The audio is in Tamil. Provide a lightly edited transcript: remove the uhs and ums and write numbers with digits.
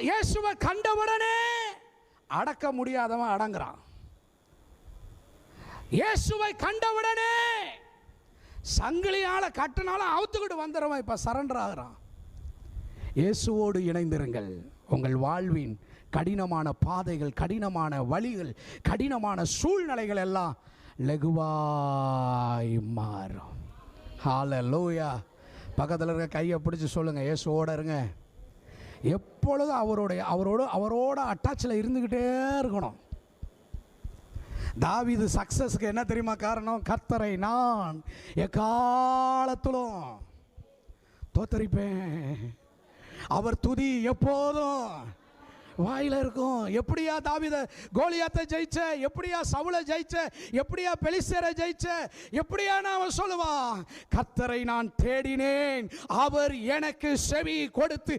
இயேசுவை கண்டவுடனே அடக்க முடியாதவன் அடங்குறான். இயேசுவை கண்டவுடனே சங்கிலியால கட்டினாலும் அவுத்துக்கிட்டு வந்துடுவான். இப்ப சரண்டர் ஆகிறான். இயேசுவோடு இணைந்திருங்கள். உங்கள் வாழ்வின் கடினமான பாதைகள், கடினமான வழிகள், கடினமான சூழ்நிலைகள் எல்லாம் லகுவாய் மாறும். ஹல்லேலூயா. பக்கத்தில் இருக்க கையை பிடிச்சி சொல்லுங்க, இயேசுவோட இருங்க. எப்பொழுதும் அவரோட அட்டாச்சில் இருந்துக்கிட்டே இருக்கணும். தாவீது சக்சஸ்க்கு என்ன தெரியுமா காரணம்? கர்த்தரை நான் எக்காலத்திலும் தோத்தரிப்பேன். அவர் துதி எப்போதும் வாயில இருக்கும். எப்படியா தாவீத கோலியாத்தை ஜெயிச்ச, எப்படியா சவுலை ஜெயிச்ச, எப்படியா பெலிஸ்தரை ஜெயிச்ச, எப்படியா அவன் சொல்லுவான், கர்த்தரை நான் தேடினேன், அவர் எனக்கு செவி கொடுத்து